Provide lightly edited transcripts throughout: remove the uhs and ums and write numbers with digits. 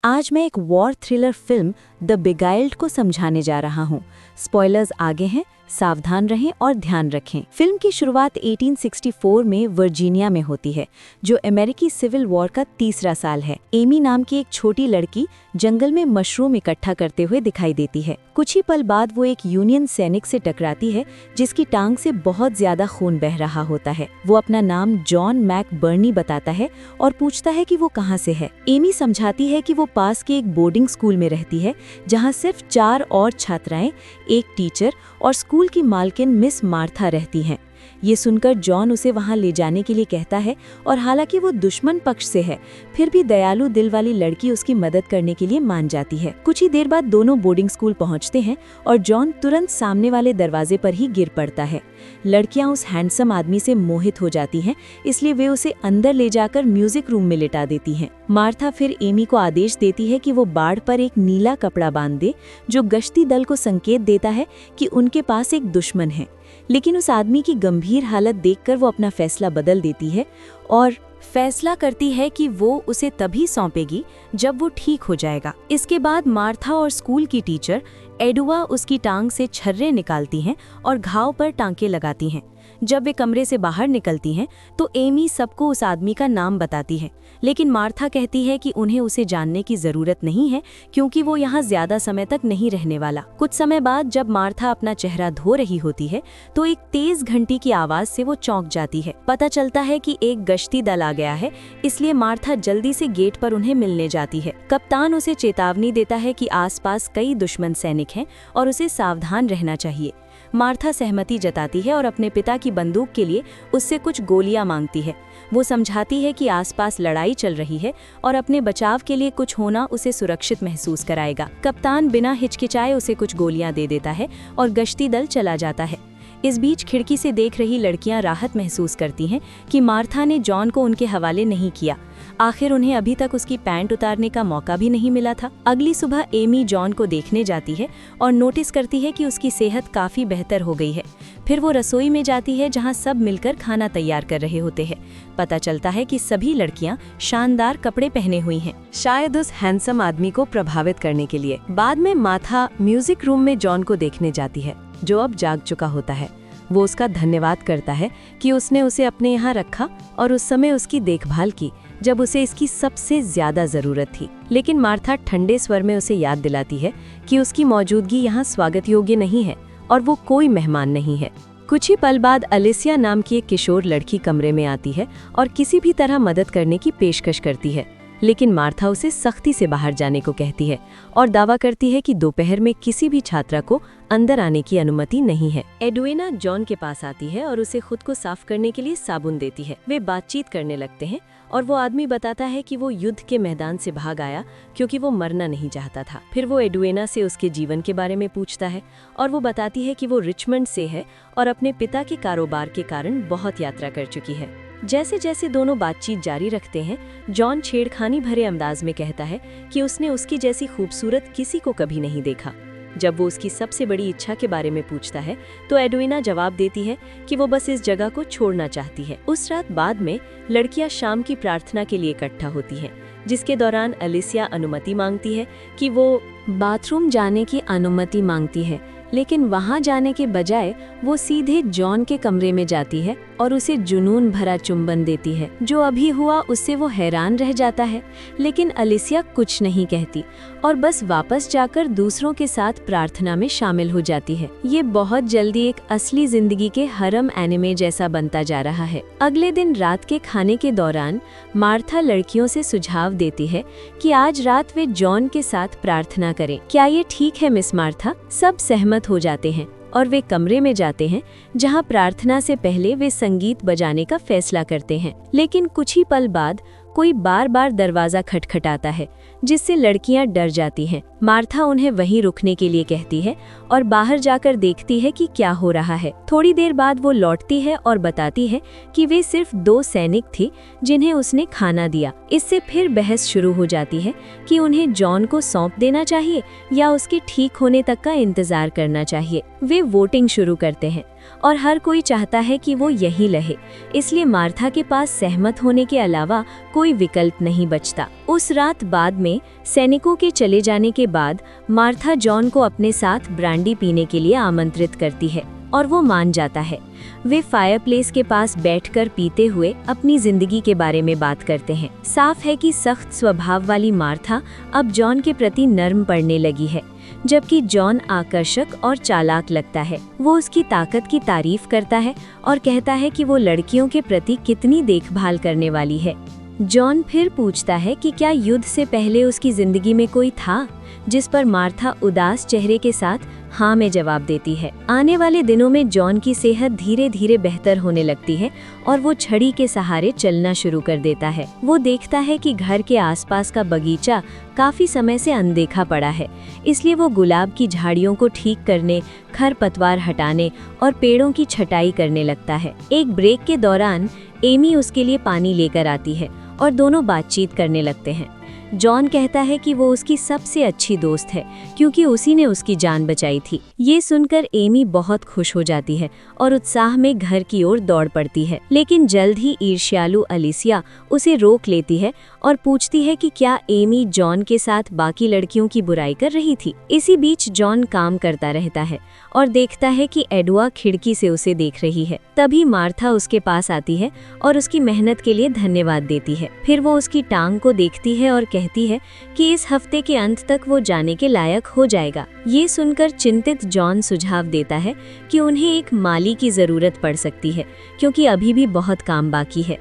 आज मैं एक वॉर थ्रिलर फिल्म द बिगाइल्ड को समझाने जा रहा हूँ। स्पॉयलर्स आगे हैं, सावधान रहें और ध्यान रखें। फिल्म की शुरुआत 1864 में वर्जीनिया में होती है, जो अमेरिकी सिविल वॉर का तीसरा साल है। एमी नाम की एक छोटी लड़की जंगल में मशरूम इकट्ठा करते हुए दिखाई देती है। कुछ ही पल बाद वो एक यूनियन सैनिक से टकराती है, जिसकी टांग से बहुत ज्यादा खून बह रहा होता है। वो अपना नाम जॉन मैकबर्नी बताता है और पूछता है कि वो कहाँ से है। एमी समझाती है कि वो पास के एक बोर्डिंग स्कूल में रहती है, जहाँ सिर्फ 4 और छात्राएं, एक टीचर और स्कूल की मालकिन मिस मार्था रहती हैं। ये सुनकर जॉन उसे वहां ले जाने के लिए कहता है और हालांकि वो दुश्मन पक्ष से है, फिर भी दयालु दिल वाली लड़की उसकी मदद करने के लिए मान जाती है। कुछ ही देर बाद दोनों बोर्डिंग स्कूल पहुंचते हैं और जॉन तुरंत सामने वाले दरवाजे पर ही गिर पड़ता है। लड़कियां उस हैंडसम आदमी से मोहित हो जाती हैं, इसलिए वे उसे अंदर ले जाकर म्यूजिक रूम में लिटा देती हैं। मार्था फिर एमी को आदेश देती है कि वो बाड़ पर एक नीला कपड़ा बांध दे, जो गश्ती दल को संकेत देता है कि उनके पास एक दुश्मन है। लेकिन उस आदमी की गंभीर हालत देखकर वो अपना फैसला बदल देती है और फैसला करती है कि वो उसे तभी सौंपेगी जब वो ठीक हो जाएगा। इसके बाद मार्था और स्कूल की टीचर एडुआ उसकी टांग से छर्रे निकालती हैं और घाव पर टांके लगाती हैं। जब वे कमरे से बाहर निकलती हैं तो एमी सबको उस आदमी का नाम बताती है, लेकिन मार्था कहती है कि उन्हें उसे जानने की जरूरत नहीं है, क्योंकि वो यहाँ ज्यादा समय तक नहीं रहने वाला। कुछ समय बाद जब मार्था अपना चेहरा धो रही होती है तो एक तेज घंटी की आवाज से वो चौंक जाती है। पता चलता है कि एक गश्ती दल आ गया है, इसलिए मार्था जल्दी से गेट पर उन्हें मिलने जाती है। कप्तान उसे चेतावनी देता है कि आसपास कई दुश्मन सैनिक हैं और उसे सावधान रहना चाहिए। मार्था सहमति जताती है और अपने पिता की बंदूक के लिए उससे कुछ गोलियां मांगती है। वो समझाती है कि आसपास लड़ाई चल रही है और अपने बचाव के लिए कुछ होना उसे सुरक्षित महसूस कराएगा। कप्तान बिना हिचकिचाए उसे कुछ गोलियां दे देता है और गश्ती दल चला जाता है। इस बीच खिड़की से देख रही लड़कियां राहत महसूस करती हैं कि मार्था ने जॉन को उनके हवाले नहीं किया। आखिर उन्हें अभी तक उसकी पैंट उतारने का मौका भी नहीं मिला था। अगली सुबह एमी जॉन को देखने जाती है और नोटिस करती है कि उसकी सेहत काफ़ी बेहतर हो गई है। फिर वो रसोई में जाती है, जहां सब मिलकर खाना तैयार कर रहे होते हैं। पता चलता है कि सभी लड़कियां शानदार कपड़े पहने हुई हैं, शायद उस हैंडसम आदमी को प्रभावित करने के लिए। बाद में मार्था म्यूजिक रूम में जॉन को देखने जाती है, जो अब जाग चुका होता है। वो उसका धन्यवाद करता है कि उसने उसे अपने यहाँ रखा और उस समय उसकी देखभाल की जब उसे इसकी सबसे ज्यादा जरूरत थी। लेकिन मार्था ठंडे स्वर में उसे याद दिलाती है कि उसकी मौजूदगी यहाँ स्वागत योग्य नहीं है और वो कोई मेहमान नहीं है। कुछ ही पल बाद अलिसिया नाम की एक किशोर लड़की कमरे में आती है और किसी भी तरह मदद करने की पेशकश करती है, लेकिन मार्था उसे सख्ती से बाहर जाने को कहती है और दावा करती है कि दोपहर में किसी भी छात्रा को अंदर आने की अनुमति नहीं है। एडुएना जॉन के पास आती है और उसे खुद को साफ करने के लिए साबुन देती है। वे बातचीत करने लगते हैं और वो आदमी बताता है कि वो युद्ध के मैदान से भाग आया क्योंकि वो मरना नहीं चाहता था। फिर वो एडुएना से उसके जीवन के बारे में पूछता है और वो बताती है कि वो रिचमंड से है और अपने पिता के कारोबार के कारण बहुत यात्रा कर चुकी है। जैसे जैसे दोनों बातचीत जारी रखते हैं, जॉन छेड़खानी भरे अंदाज में कहता है कि उसने उसकी जैसी खूबसूरत किसी को कभी नहीं देखा। जब वो उसकी सबसे बड़ी इच्छा के बारे में पूछता है तो एडुएना जवाब देती है कि वो बस इस जगह को छोड़ना चाहती है। उस रात बाद में लड़कियां शाम की प्रार्थना के लिए इकट्ठा होती हैं, जिसके दौरान अलिसिया अनुमति मांगती है कि वो बाथरूम जाने की अनुमति मांगती है, लेकिन वहां जाने के बजाय वो सीधे जॉन के कमरे में जाती है और उसे जुनून भरा चुंबन देती है। जो अभी हुआ उससे वो हैरान रह जाता है, लेकिन अलिसिया कुछ नहीं कहती और बस वापस जाकर दूसरों के साथ प्रार्थना में शामिल हो जाती है। ये बहुत जल्दी एक असली जिंदगी के हरम एनिमे जैसा बनता जा रहा है। अगले दिन रात के खाने के दौरान मार्था लड़कियों से सुझाव देती है कि आज रात वे जॉन के साथ प्रार्थना करें। क्या ये ठीक है मिस मार्था? सब सहमत हो जाते हैं और वे कमरे में जाते हैं, जहां प्रार्थना से पहले वे संगीत बजाने का फैसला करते हैं। लेकिन कुछ ही पल बाद कोई बार बार दरवाजा खटखटाता है, जिससे लड़कियां डर जाती हैं। मार्था उन्हें वहीं रुकने के लिए कहती है और बाहर जाकर देखती है कि क्या हो रहा है। थोड़ी देर बाद वो लौटती है और बताती है कि वे सिर्फ 2 सैनिक थे जिन्हें उसने खाना दिया। इससे फिर बहस शुरू हो जाती है कि उन्हें जॉन को सौंप देना चाहिए या उसके ठीक होने तक का इंतजार करना चाहिए। वे वोटिंग शुरू करते हैं और हर कोई चाहता है कि वो यहीं रहे, इसलिए मार्था के पास सहमत होने के अलावा कोई विकल्प नहीं बचता। उस रात बाद में सैनिकों के चले जाने के बाद मार्था जॉन को अपने साथ ब्रांडी पीने के लिए आमंत्रित करती है और वो मान जाता है। वे फायरप्लेस के पास बैठकर पीते हुए अपनी जिंदगी के बारे में बात करते हैं। साफ है कि सख्त स्वभाव वाली मार्था अब जॉन के प्रति नर्म पड़ने लगी है, जबकि जॉन आकर्षक और चालाक लगता है। वो उसकी ताकत की तारीफ करता है और कहता है कि वो लड़कियों के प्रति कितनी देखभाल करने वाली है। जॉन फिर पूछता है कि क्या युद्ध से पहले उसकी जिंदगी में कोई था, जिस पर मार्था उदास चेहरे के साथ हाँ में जवाब देती है। आने वाले दिनों में जॉन की सेहत धीरे धीरे बेहतर होने लगती है और वो छड़ी के सहारे चलना शुरू कर देता है। वो देखता है कि घर के आसपास का बगीचा काफी समय से अनदेखा पड़ा है, इसलिए वो गुलाब की झाड़ियों को ठीक करने, खरपतवार हटाने और पेड़ों की छटाई करने लगता है। एक ब्रेक के दौरान एमी उसके लिए पानी लेकर आती है और दोनों बातचीत करने लगते हैं। जॉन कहता है कि वो उसकी सबसे अच्छी दोस्त है क्योंकि उसी ने उसकी जान बचाई थी। ये सुनकर एमी बहुत खुश हो जाती है और उत्साह में घर की ओर दौड़ पड़ती है, लेकिन जल्द ही ईर्ष्यालु अलिसिया उसे रोक लेती है और पूछती है कि क्या एमी जॉन के साथ बाकी लड़कियों की बुराई कर रही थी। इसी बीच जॉन काम करता रहता है और देखता है कि एडवा खिड़की से उसे देख रही है। तभी मार्था उसके पास आती है और उसकी मेहनत के लिए धन्यवाद देती है। फिर वो उसकी टांग को देखती है और कहती है कि इस हफ्ते के अंत तक वो जाने के लायक हो जाएगा। ये सुनकर चिंतित जॉन सुझाव देता है कि उन्हें एक माली की जरूरत पड़ सकती है क्योंकि अभी भी बहुत काम बाकी है।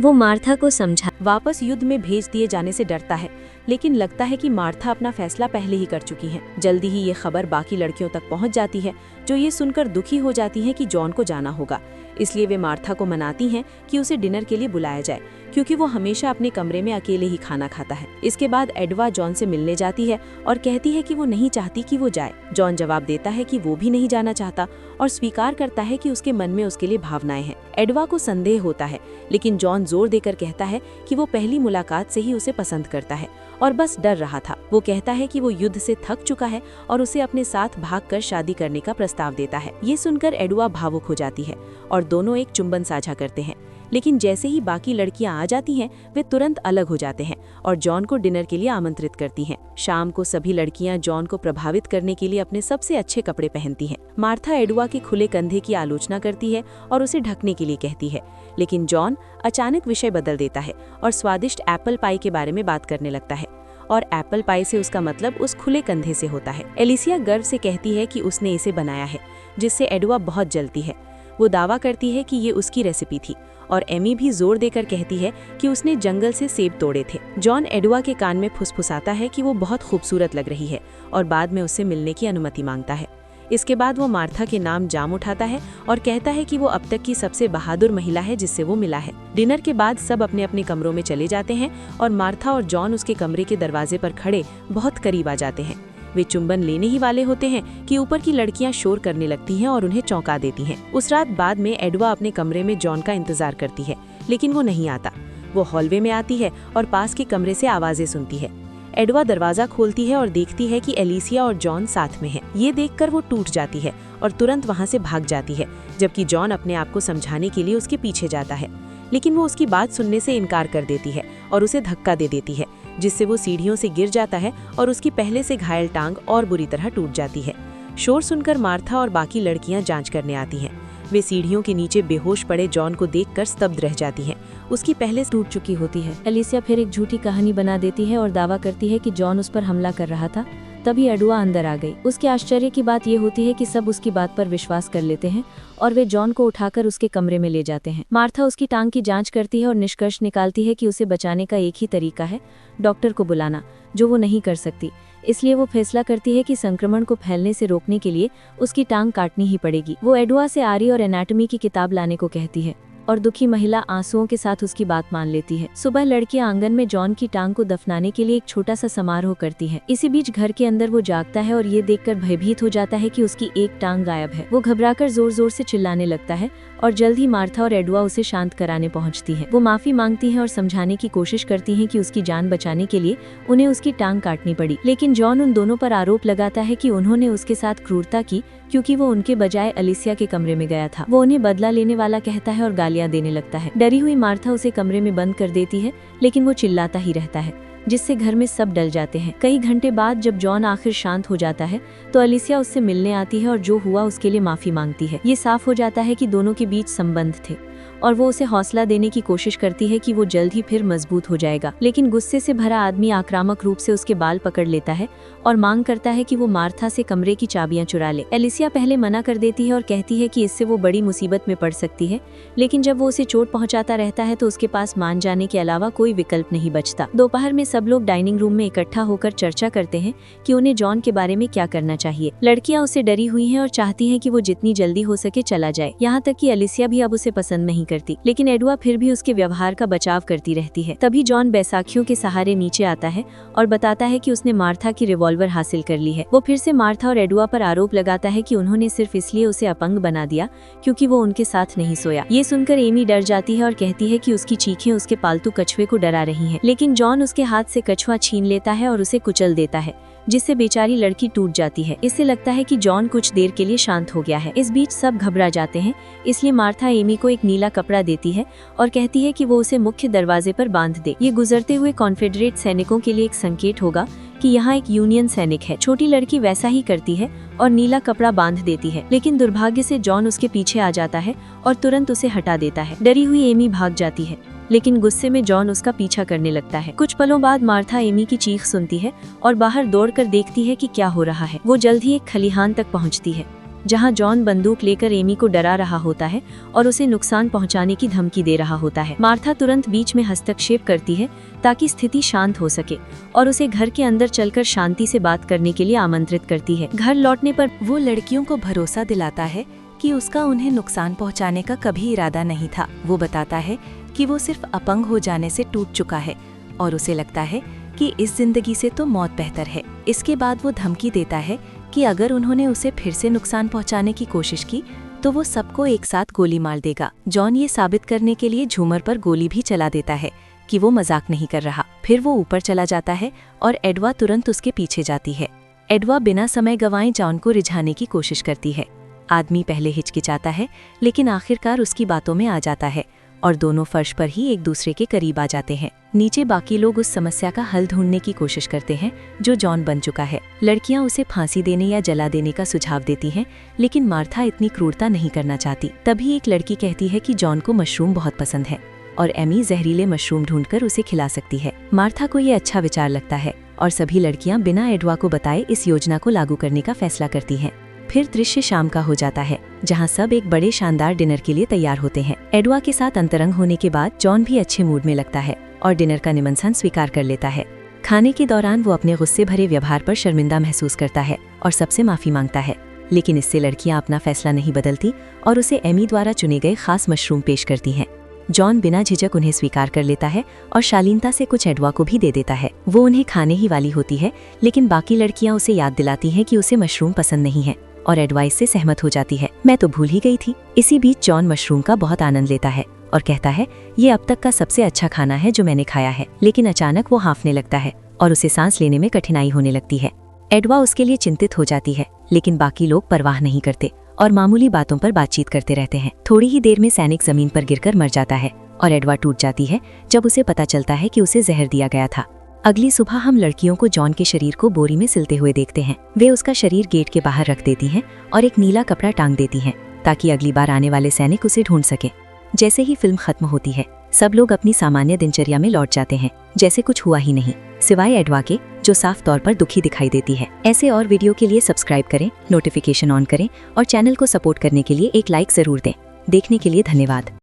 वो मार्था को समझा वापस युद्ध में भेज दिए जाने से डरता है, लेकिन लगता है कि मार्था अपना फैसला पहले ही कर चुकी हैं। जल्दी ही ये खबर बाकी लड़कियों तक पहुंच जाती है, जो ये सुनकर दुखी हो जाती हैं कि जॉन को जाना होगा। इसलिए वे मार्था को मनाती हैं कि उसे डिनर के लिए बुलाया जाए, क्योंकि वो हमेशा अपने कमरे में अकेले ही खाना खाता है। इसके बाद एडवा जॉन से मिलने जाती है और कहती है कि वो नहीं चाहती कि वो जाए। जॉन जवाब देता है कि वो भी नहीं जाना चाहता और स्वीकार करता है कि उसके मन में उसके लिए भावनाएं हैं। एडवा को संदेह होता है, लेकिन जॉन जोर देकर कहता है कि वो पहली मुलाकात से ही उसे पसंद करता है और बस डर रहा था। वो कहता है कि वो युद्ध से थक चुका है और उसे अपने साथ भागकर शादी करने का प्रस्ताव देता है। ये सुनकर एडवा भावुक हो जाती है और दोनों एक चुंबन साझा करते हैं, लेकिन जैसे ही बाकी लड़कियां आ जाती हैं, वे तुरंत अलग हो जाते हैं और जॉन को डिनर के लिए आमंत्रित करती हैं। शाम को सभी लड़कियां जॉन को प्रभावित करने के लिए अपने सबसे अच्छे कपड़े पहनती हैं। मार्था एडवा के खुले कंधे की आलोचना करती है और उसे ढकने के लिए कहती है, लेकिन जॉन अचानक विषय बदल देता है और स्वादिष्ट एप्पल पाई के बारे में बात करने लगता है, और एप्पल पाई से उसका मतलब उस खुले कंधे से होता है। एलिसिया गर्व से कहती है कि उसने इसे बनाया है, जिससे एडवा बहुत जलती है। वो दावा करती है कि ये उसकी रेसिपी थी और एमी भी जोर देकर कहती है कि उसने जंगल से सेब तोड़े थे। जॉन एडवा के कान में फुसफुसाता है कि वो बहुत खूबसूरत लग रही है और बाद में उससे मिलने की अनुमति मांगता है। इसके बाद वो मार्था के नाम जाम उठाता है और कहता है कि वो अब तक की सबसे बहादुर महिला है जिससे वो मिला है। डिनर के बाद सब अपने अपने कमरों में चले जाते हैं और मार्था और जॉन उसके कमरे के दरवाजे पर खड़े बहुत करीब आ जाते हैं। वे चुंबन लेने ही वाले होते हैं कि ऊपर की लड़कियां शोर करने लगती हैं और उन्हें चौंका देती हैं। उस रात बाद में एडवा अपने कमरे में जॉन का इंतजार करती है, लेकिन वो नहीं आता। वो हॉलवे में आती है और पास के कमरे से आवाजें सुनती है। एडवा दरवाजा खोलती है और देखती है कि एलिसिया और जॉन साथ में हैं। ये देखकर वो टूट जाती है और तुरंत वहां से भाग जाती है, जबकि जॉन अपने आप को समझाने के लिए उसके पीछे जाता है, लेकिन वो उसकी बात सुनने से इनकार कर देती है और उसे धक्का दे देती है, जिससे वो सीढ़ियों से गिर जाता है और उसकी पहले से घायल टांग और बुरी तरह टूट जाती है। शोर सुनकर मार्था और बाकी लड़कियां जांच करने आती हैं। वे सीढ़ियों के नीचे बेहोश पड़े जॉन को देखकर स्तब्ध रह जाती हैं। उसकी पहले टूट चुकी होती है। एलिसिया फिर एक झूठी कहानी बना देती है और दावा करती है कि जॉन उस पर हमला कर रहा था। तभी एडवा अंदर आ गई। उसके आश्चर्य की बात यह होती है कि सब उसकी बात पर विश्वास कर लेते हैं और वे जॉन को उठाकर उसके कमरे में ले जाते हैं। मार्था उसकी टांग की जांच करती है और निष्कर्ष निकालती है कि उसे बचाने का एक ही तरीका है, डॉक्टर को बुलाना, जो वो नहीं कर सकती। इसलिए वो फैसला करती है कि संक्रमण को फैलने से रोकने के लिए उसकी टांग काटनी ही पड़ेगी। वो एडवा से आरी और एनाटॉमी की किताब लाने को कहती है और दुखी महिला आंसुओं के साथ उसकी बात मान लेती है। सुबह लड़कियां आंगन में जॉन की टांग को दफनाने के लिए एक छोटा सा समारोह करती हैं। इसी बीच घर के अंदर वो जागता है और ये देखकर भयभीत हो जाता है कि उसकी एक टांग गायब है। वो घबराकर जोर जोर से चिल्लाने लगता है और जल्द ही मार्था और एडवा उसे शांत कराने पहुंचती हैं। वो माफी मांगती हैं और समझाने की कोशिश करती हैं कि उसकी जान बचाने के लिए उन्हें उसकी टांग काटनी पड़ी, लेकिन जॉन उन दोनों पर आरोप लगाता है कि उन्होंने उसके साथ क्रूरता की क्योंकि वो उनके बजाय अलिसिया के कमरे में गया था। वो उन्हें बदला लेने वाला कहता है और गालियां देने लगता है। डरी हुई मार्था उसे कमरे में बंद कर देती है, लेकिन वो चिल्लाता ही रहता है, जिससे घर में सब डर जाते हैं। कई घंटे बाद जब जॉन आखिर शांत हो जाता है तो अलिसिया उससे मिलने आती है और जो हुआ उसके लिए माफी मांगती है। ये साफ हो जाता है कि दोनों के बीच संबंध थे और वो उसे हौसला देने की कोशिश करती है कि वो जल्द ही फिर मजबूत हो जाएगा। लेकिन गुस्से से भरा आदमी आक्रामक रूप से उसके बाल पकड़ लेता है और मांग करता है कि वो मार्था से कमरे की चाबियां चुरा ले। एलिसिया पहले मना कर देती है और कहती है कि इससे वो बड़ी मुसीबत में पड़ सकती है, लेकिन जब वो उसे चोट पहुंचाता रहता है तो उसके पास मान जाने के अलावा कोई विकल्प नहीं बचता। दोपहर में सब लोग डाइनिंग रूम में इकट्ठा होकर चर्चा करते हैं कि उन्हें जॉन के बारे में क्या करना चाहिए। लड़कियां उसे डरी हुई हैं और चाहती हैं कि वो जितनी जल्दी हो सके चला जाए। यहाँ तक कि एलिसिया भी अब उसे पसंद नहीं करती, लेकिन एडवा फिर भी उसके व्यवहार का बचाव करती रहती है। तभी जॉन बैसाखियों के सहारे नीचे आता है और बताता है कि उसने मार्था की रिवॉल्वर हासिल कर ली है। वो फिर से मार्था और एडवा पर आरोप लगाता है कि उन्होंने सिर्फ इसलिए उसे अपंग बना दिया क्योंकि वो उनके साथ नहीं सोया। ये सुनकर एमी डर जाती है और कहती है कि उसकी चीखें उसके पालतू कछुए को डरा रही हैं। लेकिन जॉन उसके हाथ से कछुआ छीन लेता है और उसे कुचल देता है, जिससे बेचारी लड़की टूट जाती है। इससे लगता है कि जॉन कुछ देर के लिए शांत हो गया है। इस बीच सब घबरा जाते हैं, इसलिए मार्था एमी को एक नीला कपड़ा देती है और कहती है कि वो उसे मुख्य दरवाजे पर बांध दे। ये गुजरते हुए कॉन्फेडरेट सैनिकों के लिए एक संकेत होगा कि यहाँ एक यूनियन सैनिक है। छोटी लड़की वैसा ही करती है और नीला कपड़ा बांध देती है, लेकिन दुर्भाग्य से जॉन उसके पीछे आ जाता है और तुरंत उसे हटा देता है। डरी हुई एमी भाग जाती है, लेकिन गुस्से में जॉन उसका पीछा करने लगता है। कुछ पलों बाद मार्था एमी की चीख सुनती है और बाहर दौड़कर देखती है कि क्या हो रहा है। वो जल्द ही एक खलिहान तक पहुंचती है, जहां जॉन बंदूक लेकर एमी को डरा रहा होता है और उसे नुकसान पहुंचाने की धमकी दे रहा होता है। मार्था तुरंत बीच में हस्तक्षेप करती है ताकि स्थिति शांत हो सके और उसे घर के अंदर चलकर शांति से बात करने के लिए आमंत्रित करती है। घर लौटने पर वो लड़कियों को भरोसा दिलाता है कि उसका उन्हें नुकसान पहुंचाने का कभी इरादा नहीं था। वो बताता है कि वो सिर्फ अपंग हो जाने से टूट चुका है और उसे लगता है कि इस जिंदगी से तो मौत बेहतर है। इसके बाद वो धमकी देता है कि अगर उन्होंने उसे फिर से नुकसान पहुंचाने की कोशिश की तो वो सबको एक साथ गोली मार देगा। जॉन ये साबित करने के लिए झूमर पर गोली भी चला देता है कि वो मजाक नहीं कर रहा। फिर वो ऊपर चला जाता है और एडवा तुरंत उसके पीछे जाती है। एडवा बिना समय गंवाए जॉन को रिझाने की कोशिश करती है। आदमी पहले हिचकिचाता है, लेकिन आखिरकार उसकी बातों में आ जाता है और दोनों फर्श पर ही एक दूसरे के करीब आ जाते हैं। नीचे बाकी लोग उस समस्या का हल ढूंढने की कोशिश करते हैं जो जॉन बन चुका है। लड़कियां उसे फांसी देने या जला देने का सुझाव देती हैं, लेकिन मार्था इतनी क्रूरता नहीं करना चाहती। तभी एक लड़की कहती है कि जॉन को मशरूम बहुत पसंद है और एमी जहरीले मशरूम ढूंढकर उसे खिला सकती है। मार्था को ये अच्छा विचार लगता है और सभी लड़कियां बिना एडवा को बताए इस योजना को लागू करने का फैसला करती हैं। फिर दृश्य शाम का हो जाता है, जहां सब एक बड़े शानदार डिनर के लिए तैयार होते हैं। एडवा के साथ अंतरंग होने के बाद जॉन भी अच्छे मूड में लगता है और डिनर का निमंत्रण स्वीकार कर लेता है। खाने के दौरान वो अपने गुस्से भरे व्यवहार पर शर्मिंदा महसूस करता है और सबसे माफी मांगता है, लेकिन इससे लड़कियां अपना फैसला नहीं बदलती और उसे एमी द्वारा चुने गए खास मशरूम पेश करती हैं। जॉन बिना झिझक उन्हें स्वीकार कर लेता है और शालीनता से कुछ एडवा को भी दे देता है। वो उन्हें खाने ही वाली होती है, लेकिन बाकी लड़कियां उसे याद दिलाती हैं कि उसे मशरूम पसंद नहीं है और एडवाइस से सहमत हो जाती है। मैं तो भूल ही गई थी। इसी बीच जॉन मशरूम का बहुत आनंद लेता है और कहता है, ये अब तक का सबसे अच्छा खाना है जो मैंने खाया है। लेकिन अचानक वो हाँफने लगता है और उसे सांस लेने में कठिनाई होने लगती है। एडवा उसके लिए चिंतित हो जाती है, लेकिन बाकी लोग परवाह नहीं करते और मामूली बातों पर बातचीत करते रहते हैं। थोड़ी ही देर में सैनिक जमीन पर गिरकर मर जाता है और एडवा टूट जाती है जब उसे पता चलता है कि उसे जहर दिया गया था। अगली सुबह हम लड़कियों को जॉन के शरीर को बोरी में सिलते हुए देखते हैं। वे उसका शरीर गेट के बाहर रख देती हैं और एक नीला कपड़ा टांग देती हैं ताकि अगली बार आने वाले सैनिक उसे ढूंढ सके। जैसे ही फिल्म खत्म होती है, सब लोग अपनी सामान्य दिनचर्या में लौट जाते हैं, जैसे कुछ हुआ ही नहीं, सिवाय एडवा के, जो साफ तौर पर दुखी दिखाई देती है। ऐसे और वीडियो के लिए सब्सक्राइब करें, नोटिफिकेशन ऑन करें और चैनल को सपोर्ट करने के लिए एक लाइक जरूर दें। देखने के लिए धन्यवाद।